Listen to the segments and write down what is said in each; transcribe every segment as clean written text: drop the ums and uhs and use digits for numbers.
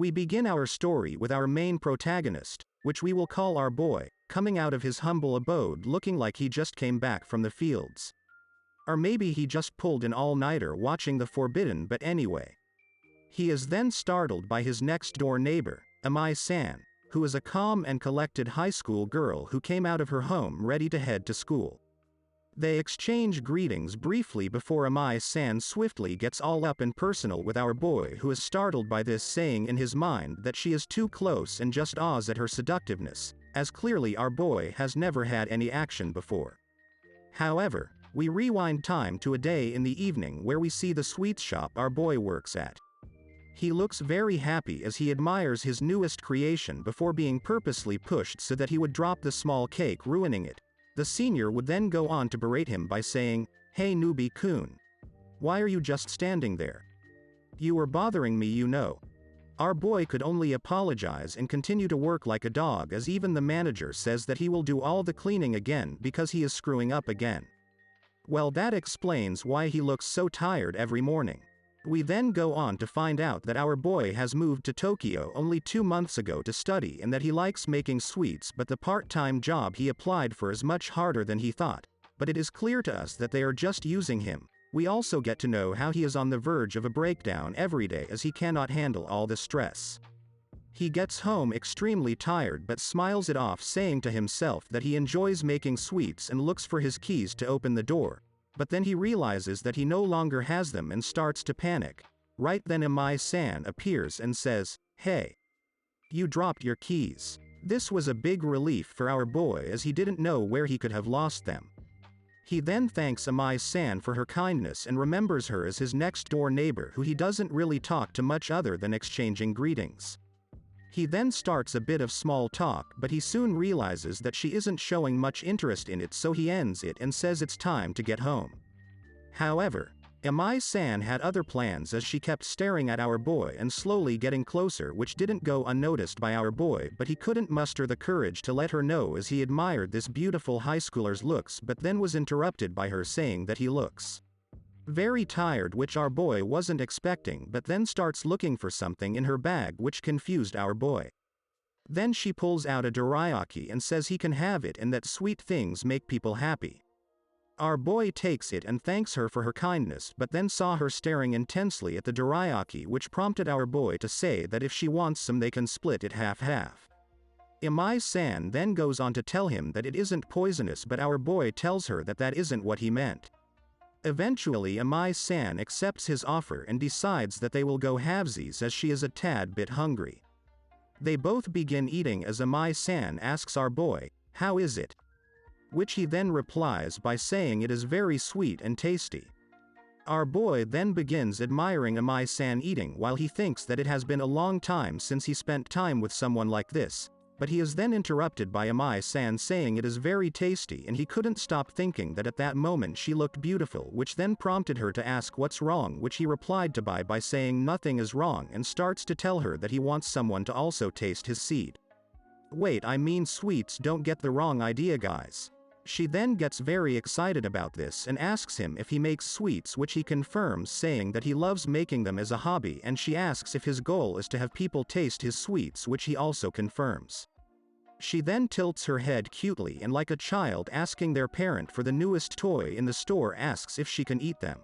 We begin our story with our main protagonist, which we will call our boy, coming out of his humble abode looking like he just came back from the fields. Or maybe he just pulled an all-nighter watching The Forbidden, but anyway. He is then startled by his next-door neighbor, Amai-san, who is a calm and collected high school girl who came out of her home ready to head to school. They exchange greetings briefly before Amai-san swiftly gets all up and personal with our boy, who is startled by this, saying in his mind that she is too close and just awes at her seductiveness, as clearly our boy has never had any action before. However, we rewind time to a day in the evening where we see the sweets shop our boy works at. He looks very happy as he admires his newest creation before being purposely pushed so that he would drop the small cake, ruining it. The senior would then go on to berate him by saying, "Hey newbie-kun. Why are you just standing there? You were bothering me, you know." Our boy could only apologize and continue to work like a dog, as even the manager says that he will do all the cleaning again because he is screwing up again. Well, that explains why he looks so tired every morning. We then go on to find out that our boy has moved to Tokyo only 2 months ago to study, and that he likes making sweets, but the part-time job he applied for is much harder than he thought. But it is clear to us that they are just using him. We also get to know how he is on the verge of a breakdown every day as he cannot handle all the stress. He gets home extremely tired but smiles it off, saying to himself that he enjoys making sweets and looks for his keys to open the door. But then he realizes that he no longer has them and starts to panic. Right then Amai-san appears and says, "Hey, you dropped your keys." This was a big relief for our boy as he didn't know where he could have lost them. He then thanks Amai-san for her kindness and remembers her as his next-door neighbor, who he doesn't really talk to much other than exchanging greetings. He then starts a bit of small talk, but he soon realizes that she isn't showing much interest in it, so he ends it and says it's time to get home. However, Amai-san had other plans as she kept staring at our boy and slowly getting closer, which didn't go unnoticed by our boy, but he couldn't muster the courage to let her know as he admired this beautiful high schooler's looks, but then was interrupted by her saying that he looks very tired, which our boy wasn't expecting, but then starts looking for something in her bag, which confused our boy. Then she pulls out a dorayaki and says he can have it and that sweet things make people happy. Our boy takes it and thanks her for her kindness, but then saw her staring intensely at the dorayaki, which prompted our boy to say that if she wants some they can split it half-half. Amai-san then goes on to tell him that it isn't poisonous, but our boy tells her that that isn't what he meant. Eventually Amai-san accepts his offer and decides that they will go halvesies as she is a tad bit hungry. They both begin eating as Amai-san asks our boy, "How is it?" Which he then replies by saying it is very sweet and tasty. Our boy then begins admiring Amai-san eating while he thinks that it has been a long time since he spent time with someone like this. But he is then interrupted by Amai-san saying it is very tasty, and he couldn't stop thinking that at that moment she looked beautiful, which then prompted her to ask what's wrong, which he replied to by saying nothing is wrong, and starts to tell her that he wants someone to also taste his seed. Wait, I mean sweets, don't get the wrong idea guys. She then gets very excited about this and asks him if he makes sweets, which he confirms, saying that he loves making them as a hobby, and she asks if his goal is to have people taste his sweets, which he also confirms. She then tilts her head cutely and like a child asking their parent for the newest toy in the store, asks if she can eat them.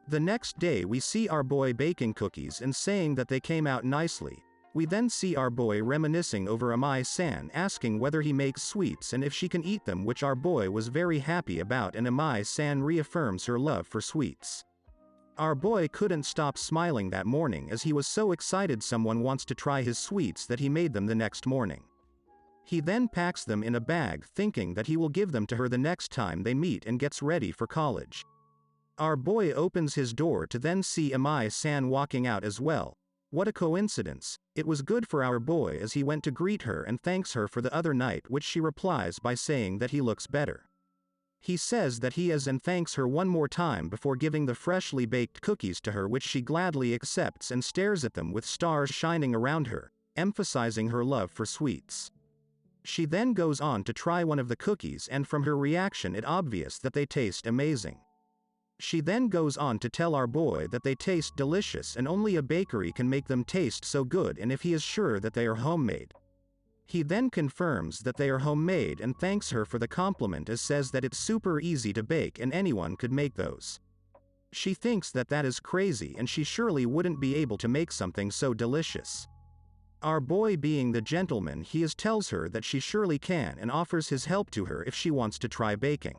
The next day we see our boy baking cookies and saying that they came out nicely. We then see our boy reminiscing over Amai-san asking whether he makes sweets and if she can eat them, which our boy was very happy about, and Amai-san reaffirms her love for sweets. Our boy couldn't stop smiling that morning as he was so excited someone wants to try his sweets that he made them the next morning. He then packs them in a bag thinking that he will give them to her the next time they meet and gets ready for college. Our boy opens his door to then see Amai-san walking out as well. What a coincidence. It was good for our boy as he went to greet her and thanks her for the other night, which she replies by saying that he looks better. He says that he is and thanks her one more time before giving the freshly baked cookies to her, which she gladly accepts and stares at them with stars shining around her, emphasizing her love for sweets. She then goes on to try one of the cookies, and from her reaction it obvious that they taste amazing. She then goes on to tell our boy that they taste delicious and only a bakery can make them taste so good, and if he is sure that they are homemade. He then confirms that they are homemade and thanks her for the compliment, as says that it's super easy to bake and anyone could make those. She thinks that that is crazy and she surely wouldn't be able to make something so delicious. Our boy, being the gentleman he is, tells her that she surely can and offers his help to her if she wants to try baking.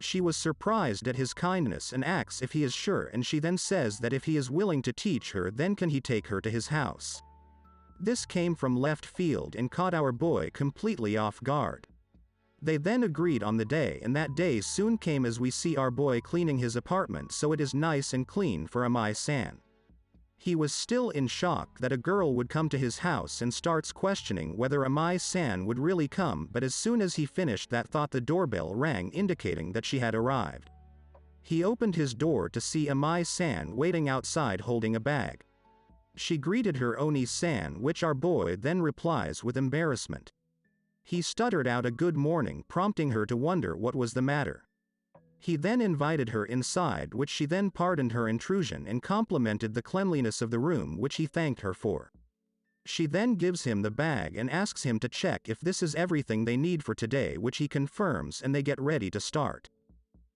She was surprised at his kindness and asks if he is sure, and she then says that if he is willing to teach her, then can he take her to his house. This came from left field and caught our boy completely off guard. They then agreed on the day, and that day soon came as we see our boy cleaning his apartment so it is nice and clean for Amai-san. He was still in shock that a girl would come to his house and starts questioning whether Amai-san would really come, but as soon as he finished that thought, the doorbell rang indicating that she had arrived. He opened his door to see Amai-san waiting outside holding a bag. She greeted her Oni-san, which our boy then replies with embarrassment. He stuttered out a good morning, prompting her to wonder what was the matter. He then invited her inside, which she then pardoned her intrusion and complimented the cleanliness of the room, which he thanked her for. She then gives him the bag and asks him to check if this is everything they need for today, which he confirms, and they get ready to start.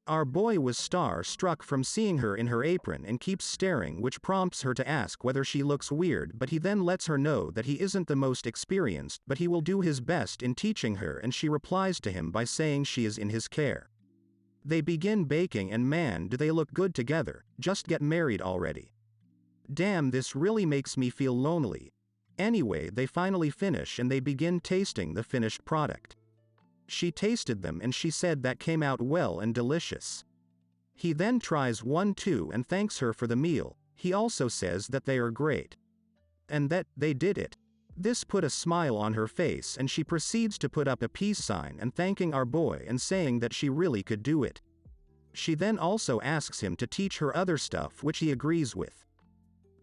Our boy was star-struck from seeing her in her apron and keeps staring, which prompts her to ask whether she looks weird, but he then lets her know that he isn't the most experienced, but he will do his best in teaching her, and she replies to him by saying she is in his care. They begin baking, and man, do they look good together. Just get married already. Damn, this really makes me feel lonely. Anyway, they finally finish and they begin tasting the finished product. She tasted them and she said that came out well and delicious. He then tries one too and thanks her for the meal. He also says that they are great. And that they did it. This put a smile on her face, and she proceeds to put up a peace sign and thanking our boy and saying that she really could do it. She then also asks him to teach her other stuff, which he agrees with.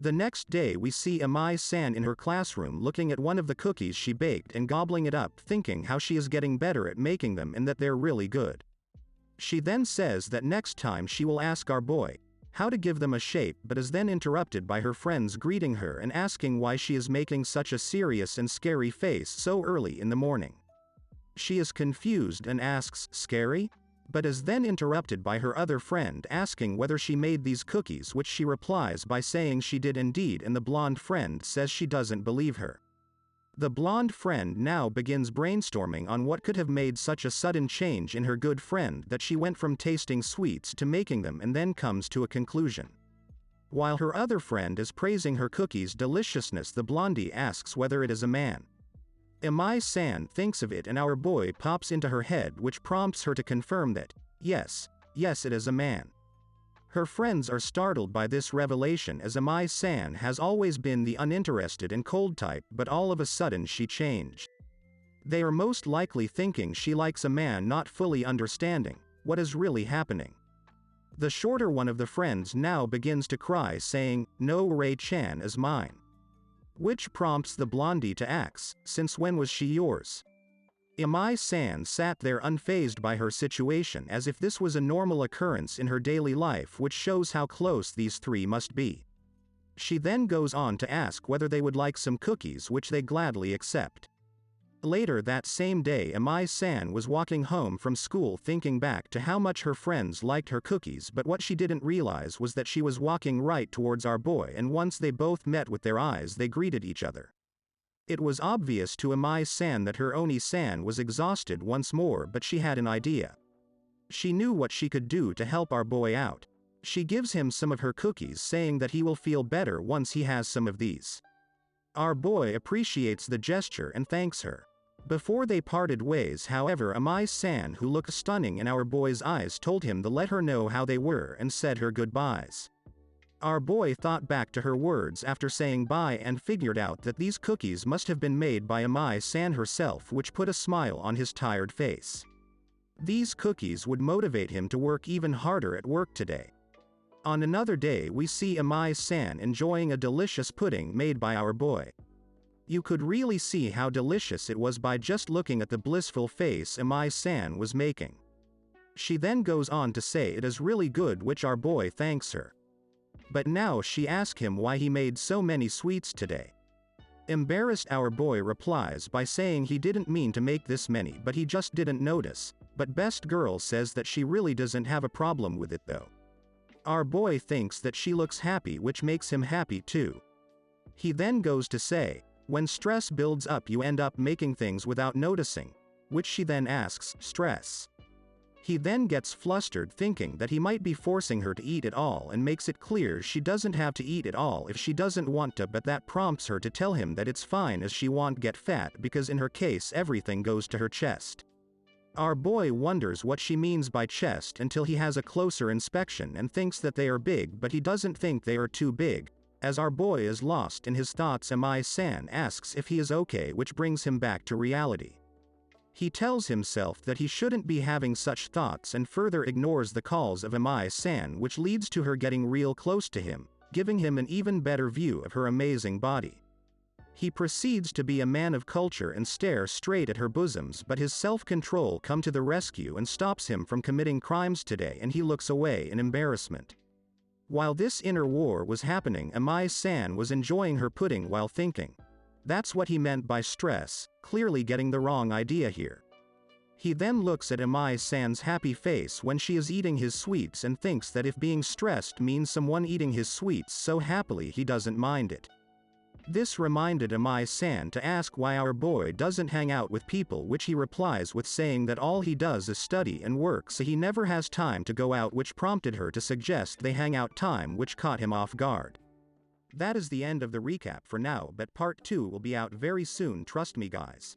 The next day we see Amai-san in her classroom looking at one of the cookies she baked and gobbling it up, thinking how she is getting better at making them and that they're really good. She then says that next time she will ask our boy how to give them a shape, but is then interrupted by her friends greeting her and asking why she is making such a serious and scary face so early in the morning. She is confused and asks, "Scary?" but is then interrupted by her other friend asking whether she made these cookies, which she replies by saying she did indeed, and the blonde friend says she doesn't believe her. The blonde friend now begins brainstorming on what could have made such a sudden change in her good friend that she went from tasting sweets to making them, and then comes to a conclusion. While her other friend is praising her cookies' deliciousness, the blondie asks whether it is a man. Amai-san thinks of it and our boy pops into her head, which prompts her to confirm that, yes, it is a man. Her friends are startled by this revelation, as Amai-san has always been the uninterested and cold type, but all of a sudden she changed. They are most likely thinking she likes a man, not fully understanding what is really happening. The shorter one of the friends now begins to cry, saying, "No, Ray-chan is mine." Which prompts the blondie to ask, "Since when was she yours?" Amai-san sat there unfazed by her situation, as if this was a normal occurrence in her daily life, which shows how close these three must be. She then goes on to ask whether they would like some cookies, which they gladly accept. Later that same day, Amai-san was walking home from school thinking back to how much her friends liked her cookies, but what she didn't realize was that she was walking right towards our boy, and once they both met with their eyes, they greeted each other. It was obvious to Amai-san that her Oni-san was exhausted once more, but she had an idea. She knew what she could do to help our boy out. She gives him some of her cookies, saying that he will feel better once he has some of these. Our boy appreciates the gesture and thanks her. Before they parted ways, however, Amai-san, who looked stunning in our boy's eyes, told him to let her know how they were and said her goodbyes. Our boy thought back to her words after saying bye and figured out that these cookies must have been made by Amai-san herself, which put a smile on his tired face. These cookies would motivate him to work even harder at work today. On another day we see Amai-san enjoying a delicious pudding made by our boy. You could really see how delicious it was by just looking at the blissful face Amai-san was making. She then goes on to say it is really good, which our boy thanks her. But now she asks him why he made so many sweets today. Embarrassed, our boy replies by saying he didn't mean to make this many, but he just didn't notice. But best girl says that she really doesn't have a problem with it though. Our boy thinks that she looks happy, which makes him happy too. He then goes to say, when stress builds up you end up making things without noticing, which she then asks, stress? He then gets flustered, thinking that he might be forcing her to eat it all, and makes it clear she doesn't have to eat it all if she doesn't want to, but that prompts her to tell him that it's fine as she won't get fat because in her case everything goes to her chest. Our boy wonders what she means by chest until he has a closer inspection and thinks that they are big, but he doesn't think they are too big. As our boy is lost in his thoughts, Amai-san asks if he is okay, which brings him back to reality. He tells himself that he shouldn't be having such thoughts and further ignores the calls of Amai-san, which leads to her getting real close to him, giving him an even better view of her amazing body. He proceeds to be a man of culture and stare straight at her bosoms, but his self-control comes to the rescue and stops him from committing crimes today, and he looks away in embarrassment. While this inner war was happening, Amai-san was enjoying her pudding while thinking. That's what he meant by stress, clearly getting the wrong idea here. He then looks at Amai-san's happy face when she is eating his sweets and thinks that if being stressed means someone eating his sweets so happily, he doesn't mind it. This reminded Amai-san to ask why our boy doesn't hang out with people, which he replies with saying that all he does is study and work, so he never has time to go out, which prompted her to suggest they hang out time, which caught him off guard. That is the end of the recap for now, but part 2 will be out very soon, trust me guys.